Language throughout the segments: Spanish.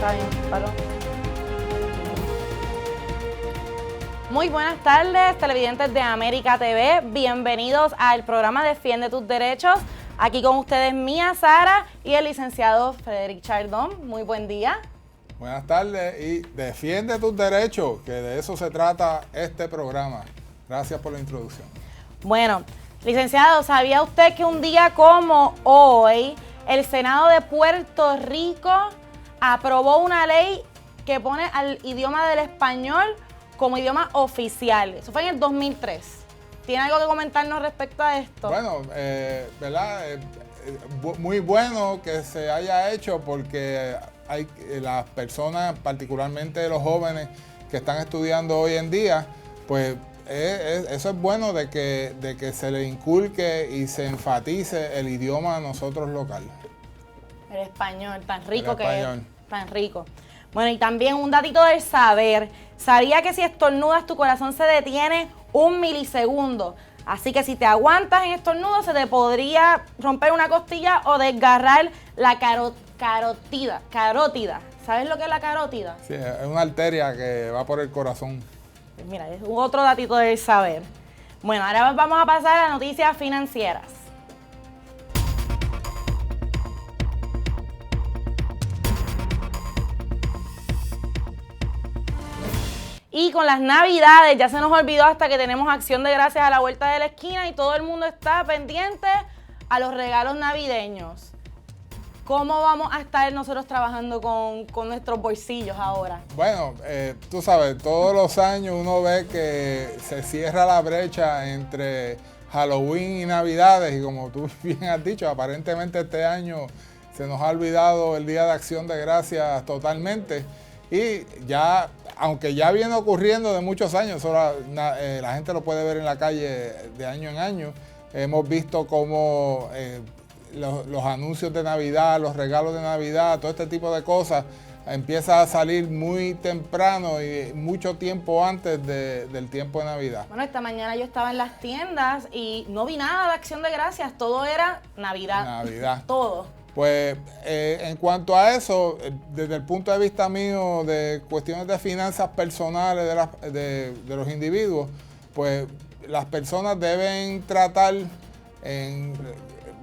Está bien, paró. Muy buenas tardes, televidentes de América TV. Bienvenidos al programa Defiende tus Derechos. Aquí con ustedes Mía Sara y el licenciado Frederick Chardón. Muy buen día. Buenas tardes y defiende tus derechos, que de eso se trata este programa. Gracias por la introducción. Bueno, licenciado, ¿sabía usted que un día como hoy el Senado de Puerto Rico aprobó una ley que pone al idioma del español como idioma oficial? Eso fue en el 2003. ¿Tiene algo que comentarnos respecto a esto? Bueno, ¿verdad? Muy bueno que se haya hecho porque hay las personas, particularmente los jóvenes que están estudiando hoy en día, pues eso es bueno de que se le inculque y se enfatice el idioma a nosotros local. El español, tan rico que es. Tan rico. Bueno, y también un datito del saber. ¿Sabía que si estornudas tu corazón se detiene 1 milisegundo? Así que si te aguantas en estornudo se te podría romper una costilla o desgarrar la carótida. ¿Sabes lo que es la carótida? Sí, es una arteria que va por el corazón. Pues mira, es otro datito del saber. Bueno, ahora vamos a pasar a noticias financieras. Y con las navidades ya se nos olvidó hasta que tenemos Acción de Gracias a la vuelta de la esquina y todo el mundo está pendiente a los regalos navideños. ¿Cómo vamos a estar nosotros trabajando con nuestros bolsillos ahora? Bueno, tú sabes, todos los años uno ve que se cierra la brecha entre Halloween y Navidades y como tú bien has dicho, aparentemente este año se nos ha olvidado el Día de Acción de Gracias totalmente y ya, aunque ya viene ocurriendo de muchos años, la gente lo puede ver en la calle de año en año, hemos visto cómo los anuncios de Navidad, los regalos de Navidad, todo este tipo de cosas empieza a salir muy temprano y mucho tiempo antes del tiempo de Navidad. Bueno, esta mañana yo estaba en las tiendas y no vi nada de Acción de Gracias, todo era Navidad. Todo. Pues en cuanto a eso, desde el punto de vista mío de cuestiones de finanzas personales de los individuos, pues las personas deben tratar en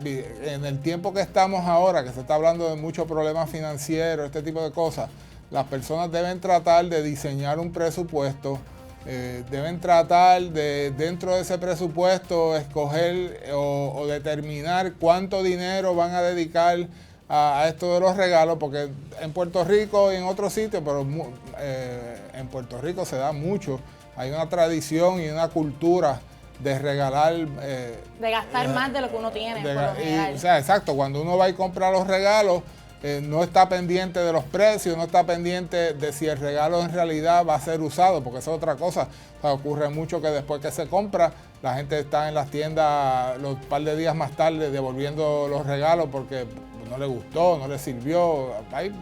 el tiempo que estamos ahora, que se está hablando de muchos problemas financieros, este tipo de cosas, las personas deben tratar de diseñar un presupuesto, deben tratar de, dentro de ese presupuesto, escoger o determinar cuánto dinero van a dedicar a esto de los regalos, porque en Puerto Rico y en otros sitios, pero en Puerto Rico se da mucho, hay una tradición y una cultura de regalar... de gastar más de lo que uno tiene, por lo general. O sea, exacto, cuando uno va y compra los regalos, no está pendiente de los precios, no está pendiente de si el regalo en realidad va a ser usado, porque eso es otra cosa. O sea, ocurre mucho que después que se compra, la gente está en las tiendas los par de días más tarde devolviendo los regalos porque no le gustó, no le sirvió. Hay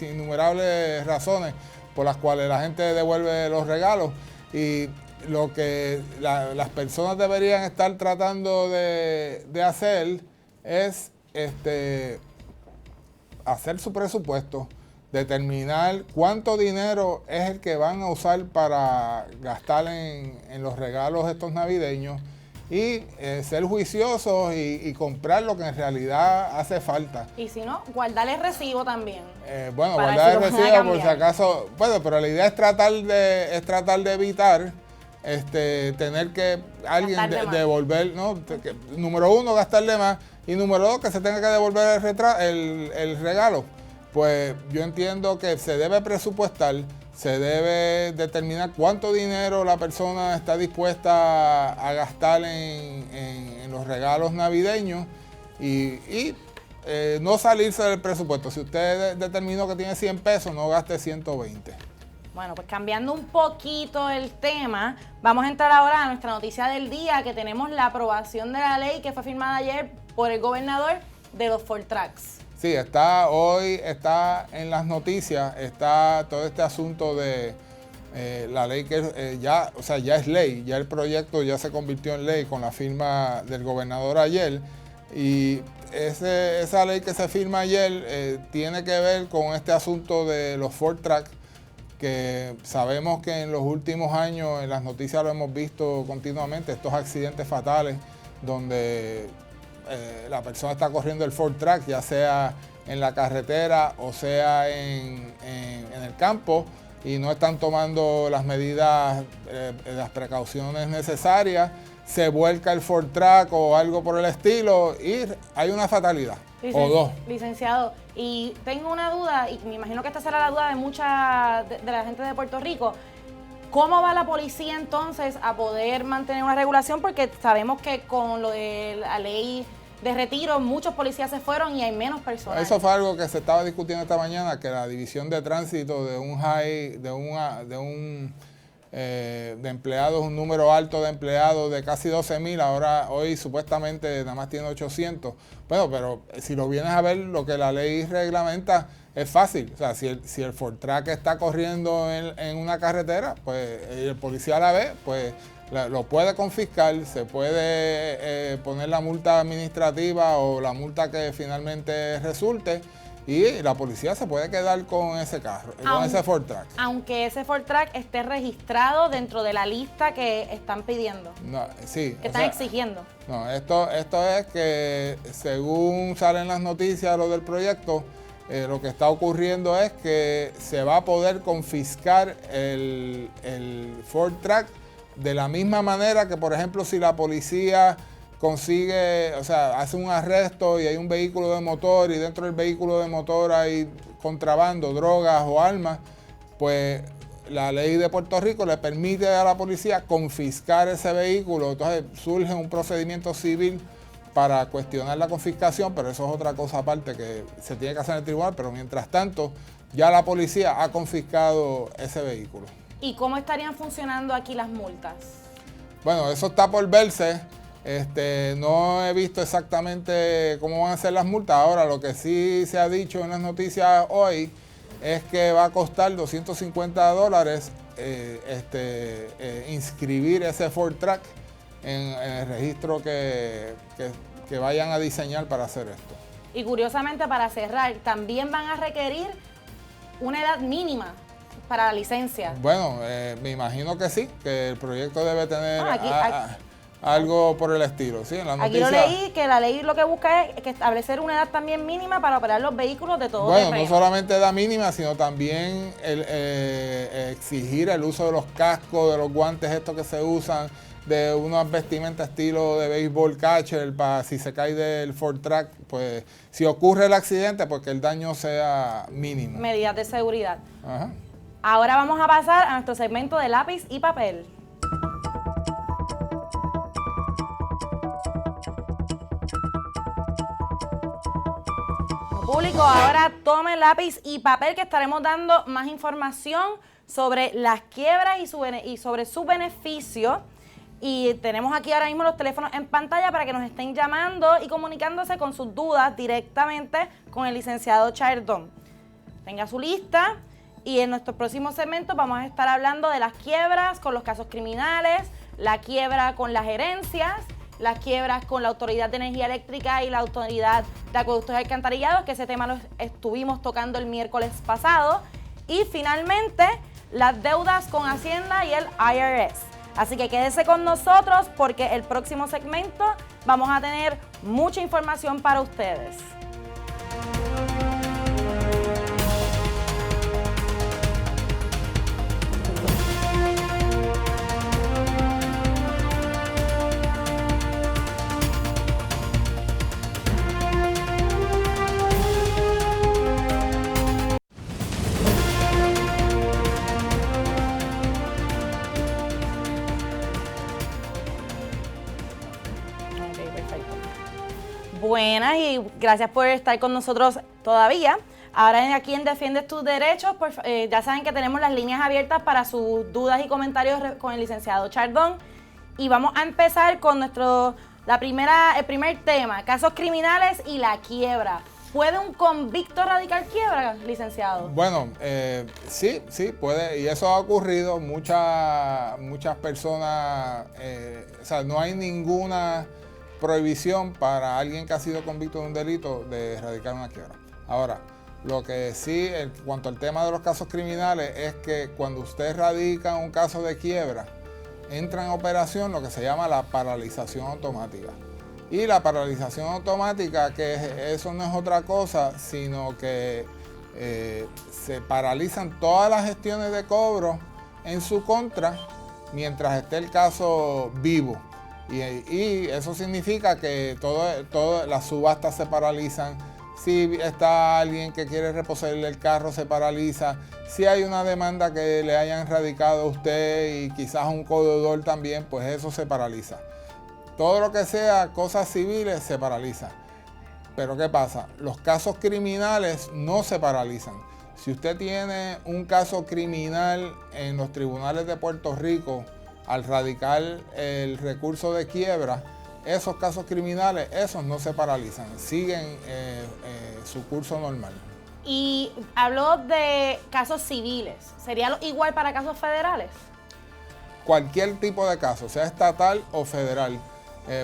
innumerables razones por las cuales la gente devuelve los regalos y lo que las personas deberían estar tratando de hacer es hacer su presupuesto, determinar cuánto dinero es el que van a usar para gastar en los regalos estos navideños y ser juiciosos y comprar lo que en realidad hace falta. Y si no, guardar el recibo también. Bueno, guardar el recibo por si acaso, bueno, pero la idea es tratar de evitar tener que alguien devolver, ¿no? Número uno, gastarle más, y número dos, que se tenga que devolver el regalo. Pues yo entiendo que se debe presupuestar, se debe determinar cuánto dinero la persona está dispuesta a gastar en los regalos navideños y no salirse del presupuesto. Si usted determinó que tiene 100 pesos, no gaste 120. Bueno, pues cambiando un poquito el tema, vamos a entrar ahora a nuestra noticia del día, que tenemos la aprobación de la ley que fue firmada ayer por el gobernador de los FORTRACs. Sí, hoy está en las noticias, está todo este asunto de la ley que ya es ley, ya el proyecto ya se convirtió en ley con la firma del gobernador ayer. Y esa ley que se firma ayer tiene que ver con este asunto de los Ford Track, que sabemos que en los últimos años en las noticias lo hemos visto continuamente, estos accidentes fatales donde la persona está corriendo el Ford Track, ya sea en la carretera o sea en el campo, y no están tomando las medidas, las precauciones necesarias, se vuelca el Ford Track o algo por el estilo y hay una fatalidad o dos. Licenciado, y tengo una duda, y me imagino que esta será la duda de mucha de la gente de Puerto Rico. ¿Cómo va la policía entonces a poder mantener una regulación? Porque sabemos que con lo de la ley de retiro, muchos policías se fueron y hay menos personas. Eso fue algo que se estaba discutiendo esta mañana, que la división de tránsito de empleados, un número alto de empleados de casi 12,000, hoy supuestamente nada más tiene 800. Bueno, pero si lo vienes a ver, lo que la ley reglamenta es fácil. O sea, si el Ford Track está corriendo en una carretera, pues el policía la ve, pues lo puede confiscar, se puede poner la multa administrativa o la multa que finalmente resulte, y la policía se puede quedar con ese carro, con ese Ford Track. Aunque ese Ford Track esté registrado dentro de la lista que están pidiendo. No, sí. Que están exigiendo. No, esto es que según salen las noticias lo del proyecto, lo que está ocurriendo es que se va a poder confiscar el Ford Track de la misma manera que, por ejemplo, si la policía consigue, o sea, hace un arresto y hay un vehículo de motor y dentro del vehículo de motor hay contrabando, drogas o armas, pues la ley de Puerto Rico le permite a la policía confiscar ese vehículo. Entonces surge un procedimiento civil para cuestionar la confiscación, pero eso es otra cosa aparte que se tiene que hacer en el tribunal, pero mientras tanto ya la policía ha confiscado ese vehículo. ¿Y cómo estarían funcionando aquí las multas? Bueno, eso está por verse. No he visto exactamente cómo van a ser las multas. Ahora, lo que sí se ha dicho en las noticias hoy es que va a costar $250 inscribir ese Ford Track en el registro que vayan a diseñar para hacer esto. Y curiosamente, para cerrar, también van a requerir una edad mínima para la licencia. Bueno, me imagino que sí, que el proyecto debe tener algo por el estilo. Sí, en la noticia, aquí lo leí, que la ley lo que busca es que establecer una edad también mínima para operar los vehículos de todo terreno. Bueno, no solamente edad mínima, sino también exigir el uso de los cascos, de los guantes estos que se usan, de unas vestimentas estilo de béisbol catcher, para si se cae del Ford Track, pues si ocurre el accidente, pues que el daño sea mínimo. Medidas de seguridad. Ajá. Ahora vamos a pasar a nuestro segmento de lápiz y papel. Público, ahora tomen lápiz y papel que estaremos dando más información sobre las quiebras y sobre su beneficio. Y tenemos aquí ahora mismo los teléfonos en pantalla para que nos estén llamando y comunicándose con sus dudas directamente con el licenciado Chardón. Tenga su lista. Y en nuestros próximos segmentos vamos a estar hablando de las quiebras con los casos criminales, la quiebra con las herencias, las quiebras con la Autoridad de Energía Eléctrica y la Autoridad de Acueductos y Alcantarillados, que ese tema lo estuvimos tocando el miércoles pasado. Y finalmente, las deudas con Hacienda y el IRS. Así que quédese con nosotros porque el próximo segmento vamos a tener mucha información para ustedes. Buenas y gracias por estar con nosotros todavía. Ahora aquí en Defiendes tus Derechos, ya saben que tenemos las líneas abiertas para sus dudas y comentarios con el licenciado Chardón. Y vamos a empezar con el primer tema, casos criminales y la quiebra. ¿Puede un convicto radicar quiebra, licenciado? Bueno, sí puede, y eso ha ocurrido. Muchas personas, o sea, no hay ninguna prohibición para alguien que ha sido convicto de un delito de radicar una quiebra. Ahora, lo que sí, en cuanto al tema de los casos criminales, es que cuando usted radica un caso de quiebra, entra en operación lo que se llama la paralización automática. Y la paralización automática, que eso no es otra cosa, sino que se paralizan todas las gestiones de cobro en su contra mientras esté el caso vivo. Y eso significa que todas las subastas se paralizan. Si está alguien que quiere reposeerle el carro, se paraliza. Si hay una demanda que le hayan radicado a usted y quizás un codeudor también, pues eso se paraliza. Todo lo que sea cosas civiles se paraliza. Pero ¿qué pasa? Los casos criminales no se paralizan. Si usted tiene un caso criminal en los tribunales de Puerto Rico, al radicar el recurso de quiebra, esos casos criminales, esos no se paralizan, siguen su curso normal. Y habló de casos civiles, ¿sería igual para casos federales? Cualquier tipo de caso, sea estatal o federal.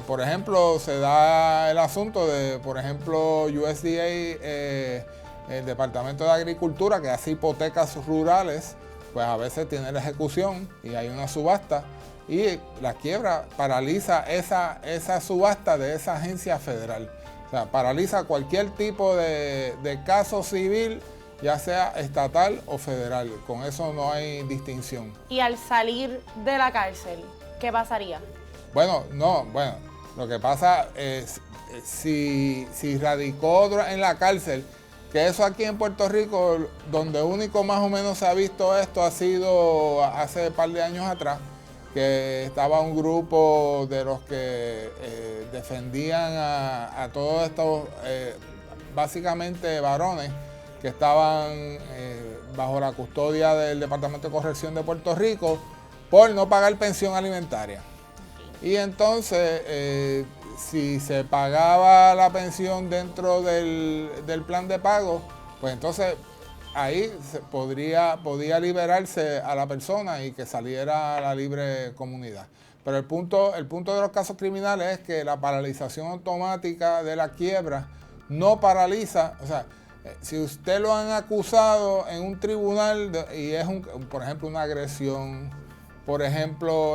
Por ejemplo, se da el asunto de, por ejemplo, USDA, el Departamento de Agricultura, que hace hipotecas rurales, pues a veces tiene la ejecución y hay una subasta y la quiebra paraliza esa subasta de esa agencia federal. O sea, paraliza cualquier tipo de caso civil, ya sea estatal o federal. Con eso no hay distinción. Y al salir de la cárcel, ¿qué pasaría? Bueno, lo que pasa es si radicó en la cárcel, que eso aquí en Puerto Rico, donde único más o menos se ha visto esto, ha sido hace un par de años atrás, que estaba un grupo de los que defendían a todos estos, básicamente varones, que estaban bajo la custodia del Departamento de Corrección de Puerto Rico, por no pagar pensión alimentaria. Y entonces, si se pagaba la pensión dentro del plan de pago, pues entonces ahí podía liberarse a la persona y que saliera a la libre comunidad. Pero el punto de los casos criminales es que la paralización automática de la quiebra no paraliza. O sea, si usted lo han acusado en un tribunal y es, por ejemplo, una agresión, por ejemplo,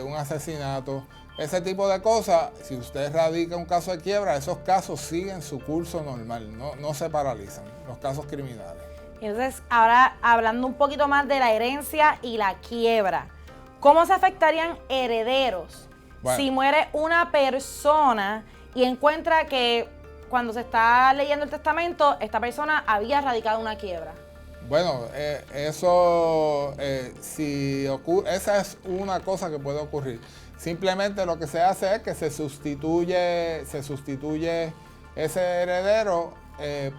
un asesinato, ese tipo de cosas, si usted radica un caso de quiebra, esos casos siguen su curso normal, no se paralizan, los casos criminales. Entonces, ahora hablando un poquito más de la herencia y la quiebra, ¿cómo se afectarían herederos si muere una persona y encuentra que cuando se está leyendo el testamento, esta persona había radicado una quiebra? Bueno, eso, si ocurre, esa es una cosa que puede ocurrir. Simplemente lo que se hace es que se sustituye ese heredero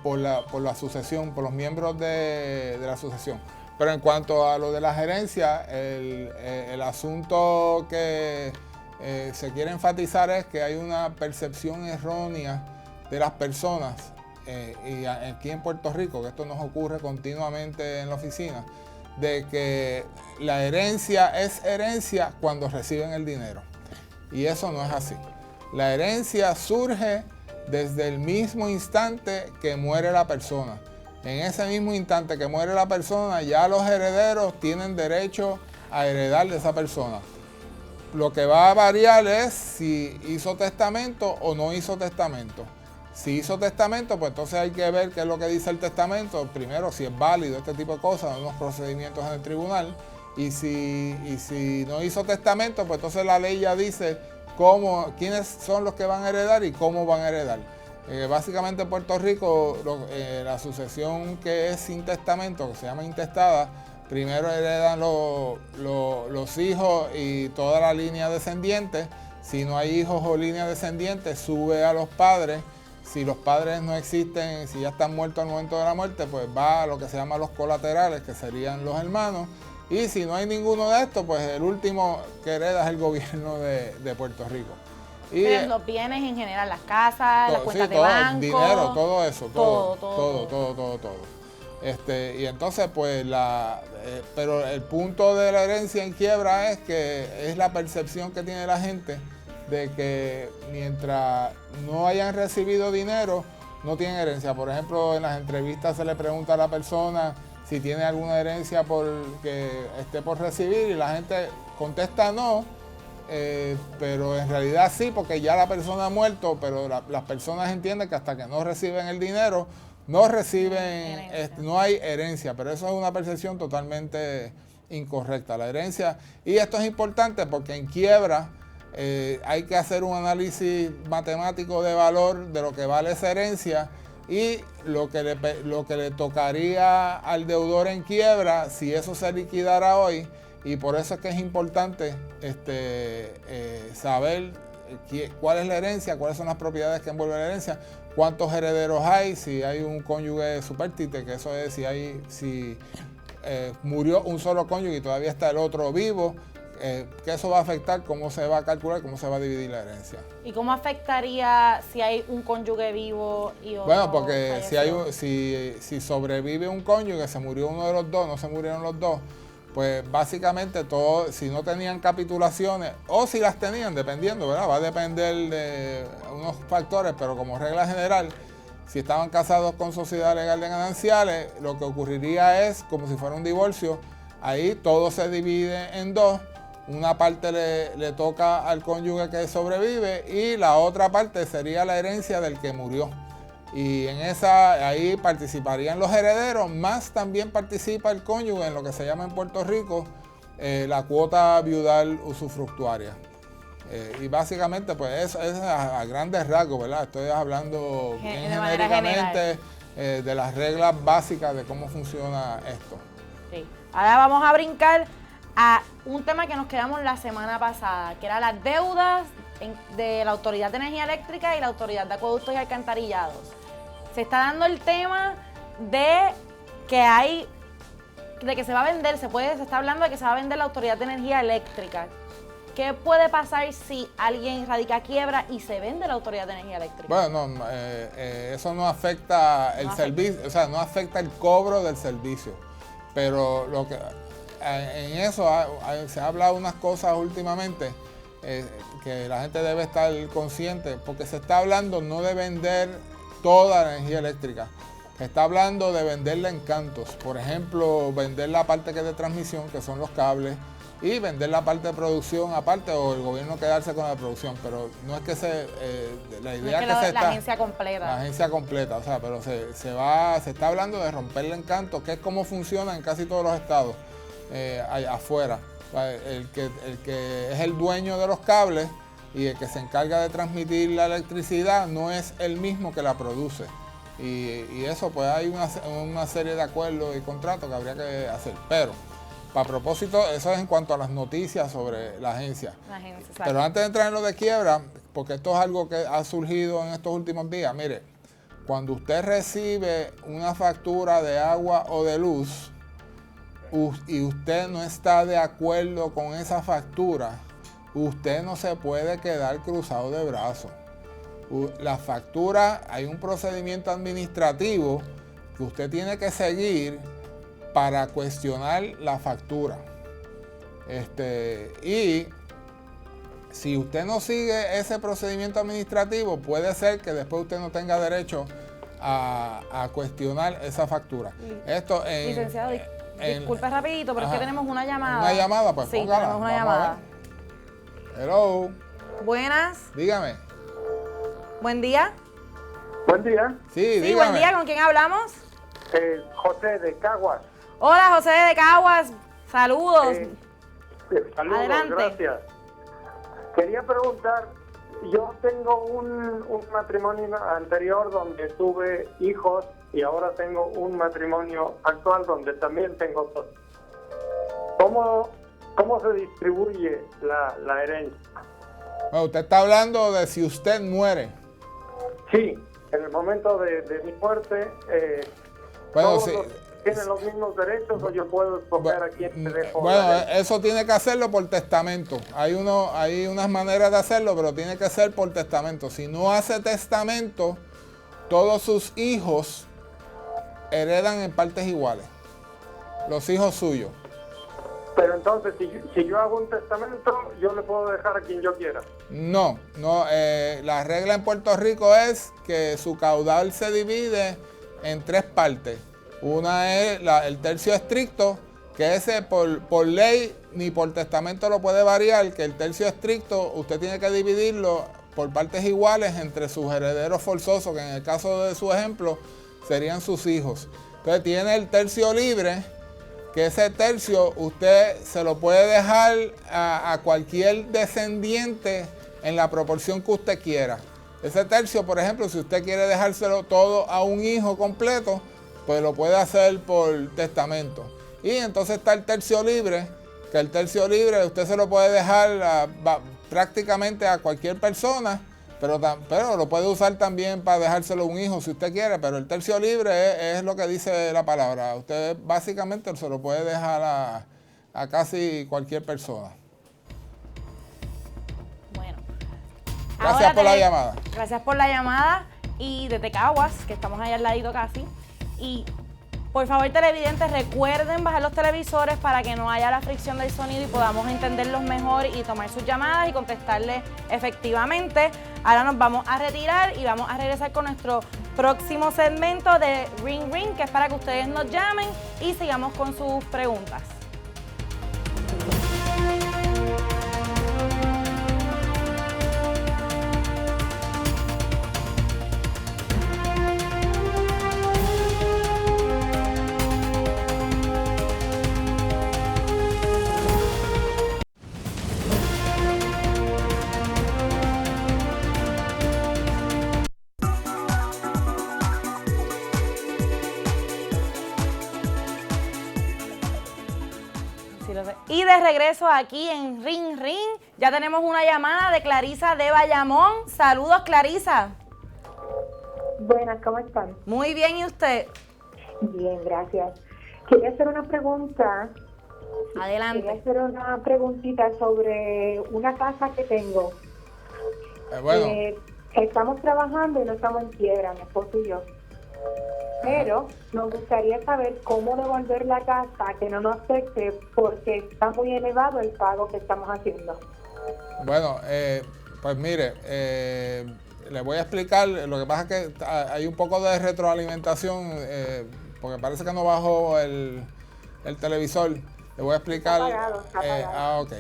por la sucesión, por los miembros de la sucesión. Pero en cuanto a lo de la gerencia, el asunto que se quiere enfatizar es que hay una percepción errónea de las personas, y aquí en Puerto Rico, que esto nos ocurre continuamente en la oficina, de que la herencia es herencia cuando reciben el dinero. Y eso no es así. La herencia surge desde el mismo instante que muere la persona. En ese mismo instante que muere la persona, ya los herederos tienen derecho a heredar de esa persona. Lo que va a variar es si hizo testamento o no hizo testamento. Si hizo testamento, pues entonces hay que ver qué es lo que dice el testamento. Primero, si es válido este tipo de cosas, unos procedimientos en el tribunal. Y si no hizo testamento, pues entonces la ley ya dice quiénes son los que van a heredar y cómo van a heredar. Básicamente en Puerto Rico, la sucesión que es sin testamento, que se llama intestada, primero heredan los hijos y toda la línea descendiente. Si no hay hijos o línea descendiente, sube a los padres. Si los padres no existen, si ya están muertos al momento de la muerte, pues va a lo que se llama los colaterales, que serían los hermanos. Y si no hay ninguno de estos, pues el último que hereda es el gobierno de Puerto Rico. Y los bienes en general, las casas, las cuentas de banco. Dinero, todo eso, todo. Y entonces, pues, pero el punto de la herencia en quiebra es que es la percepción que tiene la gente de que mientras no hayan recibido dinero, no tienen herencia. Por ejemplo, en las entrevistas se le pregunta a la persona si tiene alguna herencia que esté por recibir y la gente contesta no, pero en realidad sí, porque ya la persona ha muerto, pero las personas entienden que hasta que no reciben el dinero, no reciben, no hay herencia, pero eso es una percepción totalmente incorrecta, la herencia. Y esto es importante porque en quiebra hay que hacer un análisis matemático de valor de lo que vale esa herencia y lo que le tocaría al deudor en quiebra si eso se liquidara hoy. Y por eso es que es importante saber cuál es la herencia, cuáles son las propiedades que envuelven la herencia, cuántos herederos hay, si hay un cónyuge supérstite, que eso es si murió un solo cónyuge y todavía está el otro vivo, que eso va a afectar cómo se va a calcular, cómo se va a dividir la herencia. ¿Y cómo afectaría si hay un cónyuge vivo y otro? Bueno, porque si sobrevive un cónyuge, se murió uno de los dos, no se murieron los dos, pues básicamente todo, si no tenían capitulaciones, o si las tenían, dependiendo, ¿verdad? Va a depender de unos factores, pero como regla general, si estaban casados con sociedad legal de gananciales, lo que ocurriría es, como si fuera un divorcio, ahí todo se divide en dos. Una parte le toca al cónyuge que sobrevive y la otra parte sería la herencia del que murió. Y en ahí participarían los herederos, más también participa el cónyuge en lo que se llama en Puerto Rico la cuota viudal usufructuaria. Y básicamente, pues eso es a grandes rasgos, ¿verdad? Estoy hablando bien genéricamente de las reglas básicas de cómo funciona esto. Sí. Ahora vamos a brincar a un tema que nos quedamos la semana pasada, que eran las deudas de la Autoridad de Energía Eléctrica y la Autoridad de Acueductos y Alcantarillados. Se está dando el tema de que se va a vender, se está hablando de que se va a vender la Autoridad de Energía Eléctrica. ¿Qué puede pasar si alguien radica quiebra y se vende la Autoridad de Energía Eléctrica? Bueno, no, eso no afecta el servicio, o sea, no afecta el cobro del servicio. Pero lo que en eso se ha hablado unas cosas últimamente que la gente debe estar consciente, porque se está hablando no de vender toda la energía eléctrica, se está hablando de venderla en cantos. Por ejemplo, vender la parte que es de transmisión, que son los cables, y vender la parte de producción aparte, o el gobierno quedarse con la producción, pero no es que la idea no es que la agencia completa. La agencia completa, o sea, pero se está hablando de romperla en cantos, que es como funciona en casi todos los estados afuera. O sea, el que es el dueño de los cables y el que se encarga de transmitir la electricidad no es el mismo que la produce. Y eso, pues hay una serie de acuerdos y contratos que habría que hacer. Pero, para propósito, eso es en cuanto a las noticias sobre la agencia. Pero antes de entrar en lo de quiebra, porque esto es algo que ha surgido en estos últimos días, mire, cuando usted recibe una factura de agua o de luz y usted no está de acuerdo con esa factura, usted no se puede quedar cruzado de brazos. La factura, hay un procedimiento administrativo que usted tiene que seguir para cuestionar la factura. Y si usted no sigue ese procedimiento administrativo, puede ser que después usted no tenga derecho a cuestionar esa factura. Licenciado, disculpe rapidito, pero es que tenemos una llamada. ¿Una llamada? Pues sí, póngala. tenemos una llamada. Hello. Buenas. Dígame. Buen día. Buen día. Sí, dígame. Buen día. ¿Con quién hablamos? José de Caguas. Hola, José de Caguas. Saludos. Saludos, adelante. Gracias. Quería preguntar, yo tengo un matrimonio anterior donde tuve hijos y ahora tengo un matrimonio actual donde también tengo dos. ¿Cómo se distribuye la herencia? Bueno, usted está hablando de si usted muere. Sí, en el momento de mi muerte, bueno, todos tienen los mismos derechos o yo puedo escoger a quién te dejo. Bueno, eso tiene que hacerlo por testamento. Hay unas maneras de hacerlo, pero tiene que ser por testamento. Si no hace testamento, todos sus hijos heredan en partes iguales. Los hijos suyos. Pero entonces, si yo hago un testamento, yo le puedo dejar a quien yo quiera. No, la regla en Puerto Rico es que su caudal se divide en 3 partes. Una es el tercio estricto, que ese por ley ni por testamento lo puede variar, que el tercio estricto usted tiene que dividirlo por partes iguales entre sus herederos forzosos, que en el caso de su ejemplo serían sus hijos. Entonces tiene el tercio libre, que ese tercio usted se lo puede dejar a cualquier descendiente en la proporción que usted quiera. Ese tercio, por ejemplo, si usted quiere dejárselo todo a un hijo completo, pues lo puede hacer por testamento. Y entonces está el tercio libre, que el tercio libre usted se lo puede dejar prácticamente a cualquier persona, pero lo puede usar también para dejárselo a un hijo si usted quiere, pero el tercio libre es lo que dice la palabra. Usted básicamente se lo puede dejar a casi cualquier persona. Bueno. Gracias por la llamada. Gracias por la llamada y desde Caguas, que estamos allá al ladito casi. Y por favor, televidentes, recuerden bajar los televisores para que no haya la fricción del sonido y podamos entenderlos mejor y tomar sus llamadas y contestarles efectivamente. Ahora nos vamos a retirar y vamos a regresar con nuestro próximo segmento de Ring Ring, que es para que ustedes nos llamen y sigamos con sus preguntas. Y de regreso aquí en Ring Ring, ya tenemos una llamada de Clarisa de Bayamón. Saludos, Clarisa. Buenas, ¿cómo están? Muy bien, ¿y usted? Bien, gracias. Quería hacer una pregunta. Adelante. Quería hacer una preguntita sobre una casa que tengo. Estamos trabajando y no estamos en quiebra, mi esposo y yo. Pero nos gustaría saber cómo devolver la casa que no nos afecte porque está muy elevado el pago que estamos haciendo. Bueno, pues mire, le voy a explicar. Lo que pasa es que hay un poco de retroalimentación porque parece que no bajó el televisor. Le voy a explicar. Está apagado. Ok.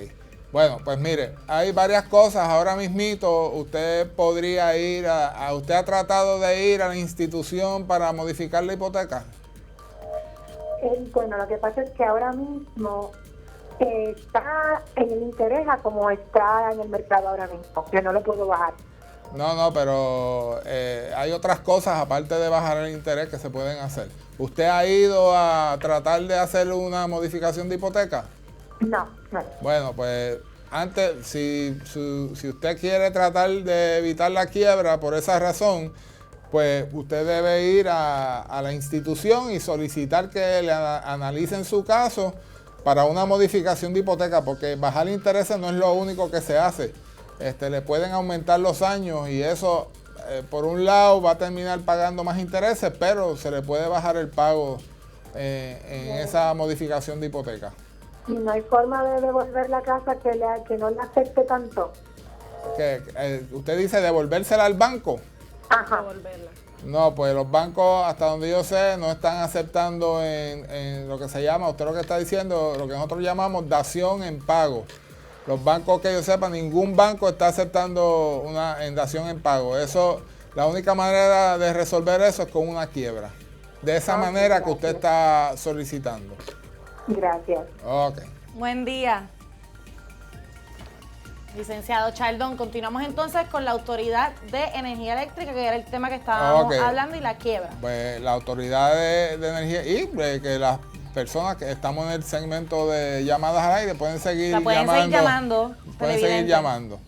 Bueno, pues mire, hay varias cosas. Ahora mismito usted podría ir ¿usted ha tratado de ir a la institución para modificar la hipoteca? Bueno, lo que pasa es que ahora mismo está en el interés a como está en el mercado ahora mismo, que no lo puedo bajar. No, pero hay otras cosas aparte de bajar el interés que se pueden hacer. ¿Usted ha ido a tratar de hacer una modificación de hipoteca? No. Bueno, pues antes, si usted quiere tratar de evitar la quiebra por esa razón, pues usted debe ir a la institución y solicitar que le analicen su caso para una modificación de hipoteca, porque bajar intereses no es lo único que se hace. Le pueden aumentar los años y eso, por un lado, va a terminar pagando más intereses, pero se le puede bajar el pago en esa modificación de hipoteca. ¿Y no hay forma de devolver la casa que no le afecte tanto? ¿Usted dice devolvérsela al banco? Ajá. Devolverla. No, pues los bancos, hasta donde yo sé, no están aceptando en lo que se llama, usted lo que está diciendo, lo que nosotros llamamos dación en pago. Los bancos que yo sepa, ningún banco está aceptando una dación en pago. Eso, la única manera de resolver eso es con una quiebra. De esa manera que usted está solicitando. Gracias. Ok. Buen día. Licenciado Chaldón, continuamos entonces con la Autoridad de Energía Eléctrica, que era el tema que estábamos hablando, y la quiebra. Pues la Autoridad de Energía y que las personas que estamos en el segmento de llamadas al aire pueden seguir llamando. Pueden seguir llamando.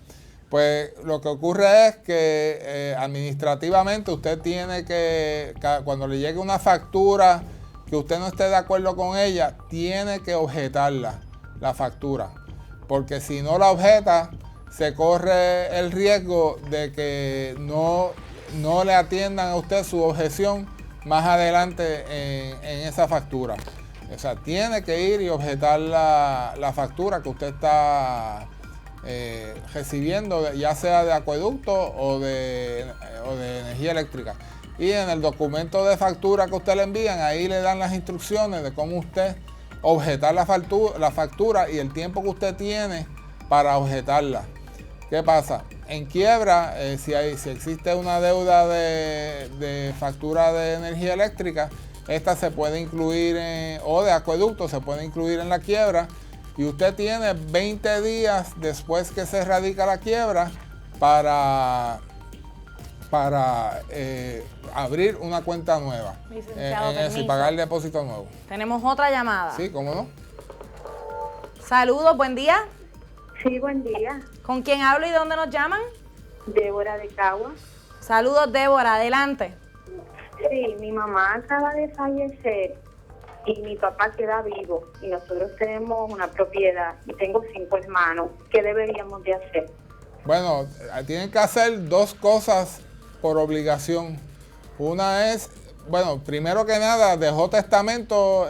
Pues lo que ocurre es que administrativamente usted tiene que, cuando le llegue una factura que usted no esté de acuerdo con ella, tiene que objetarla, la factura. Porque si no la objeta, se corre el riesgo de que no le atiendan a usted su objeción más adelante en esa factura. O sea, tiene que ir y objetar la factura que usted está recibiendo, ya sea de acueducto o de energía eléctrica. Y en el documento de factura que usted le envían, ahí le dan las instrucciones de cómo usted objetar la factura y el tiempo que usted tiene para objetarla. ¿Qué pasa? En quiebra, si existe una deuda de factura de energía eléctrica, esta se puede incluir o de acueducto, se puede incluir en la quiebra, y usted tiene 20 días después que se radica la quiebra para abrir una cuenta nueva y pagar el depósito nuevo. Tenemos otra llamada. Sí, ¿cómo no? Saludos, buen día. Sí, buen día. ¿Con quién hablo y de dónde nos llaman? Débora de Caguas. Saludos, Débora, adelante. Sí, mi mamá acaba de fallecer y mi papá queda vivo y nosotros tenemos una propiedad y tengo 5 hermanos. ¿Qué deberíamos de hacer? Bueno, tienen que hacer 2 cosas por obligación. Una es, bueno, primero que nada, dejó testamento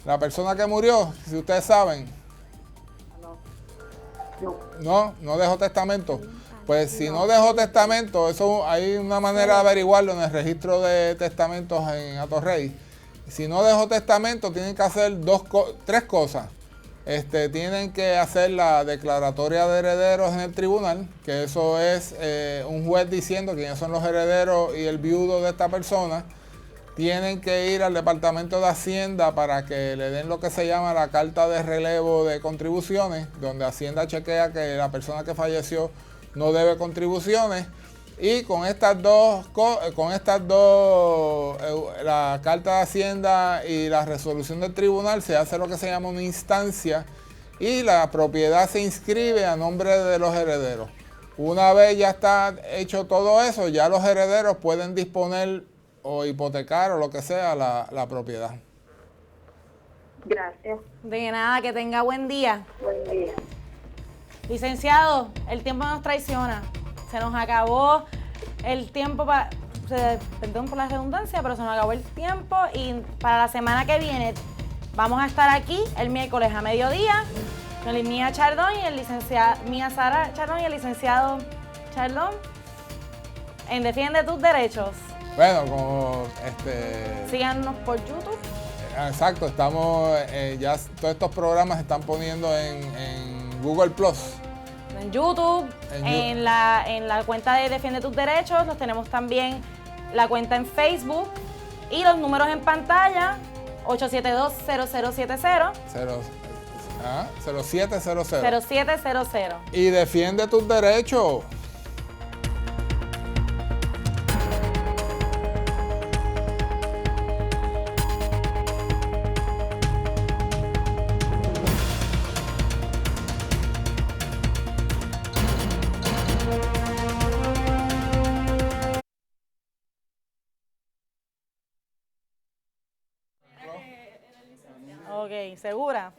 la persona que murió, si ustedes saben. No dejó testamento. Pues si no dejó testamento, eso hay una manera de averiguarlo en el registro de testamentos en Atorrey. Si no dejó testamento, tienen que hacer 3 cosas. Tienen que hacer la declaratoria de herederos en el tribunal, que eso es un juez diciendo quiénes son los herederos y el viudo de esta persona. Tienen que ir al Departamento de Hacienda para que le den lo que se llama la carta de relevo de contribuciones, donde Hacienda chequea que la persona que falleció no debe contribuciones. Y con estas dos, la carta de Hacienda y la resolución del tribunal, se hace lo que se llama una instancia y la propiedad se inscribe a nombre de los herederos. Una vez ya está hecho todo eso, ya los herederos pueden disponer o hipotecar o lo que sea la propiedad. Gracias. De nada, que tenga buen día. Buen día. Licenciado, el tiempo nos traiciona. Se nos acabó el tiempo perdón por la redundancia, pero se nos acabó el tiempo y para la semana que viene vamos a estar aquí el miércoles a mediodía con Mía Chardón y el licenciado Mía Sara Chardón y el licenciado Chardón en Defiende tus Derechos. Bueno, como síganos por YouTube. Exacto, estamos ya todos estos programas se están poniendo en Google Plus. En YouTube, en la cuenta de Defiende tus Derechos, los tenemos también la cuenta en Facebook y los números en pantalla 872-0070. 0700. 0700. Y defiende tus derechos. Ok, ¿segura?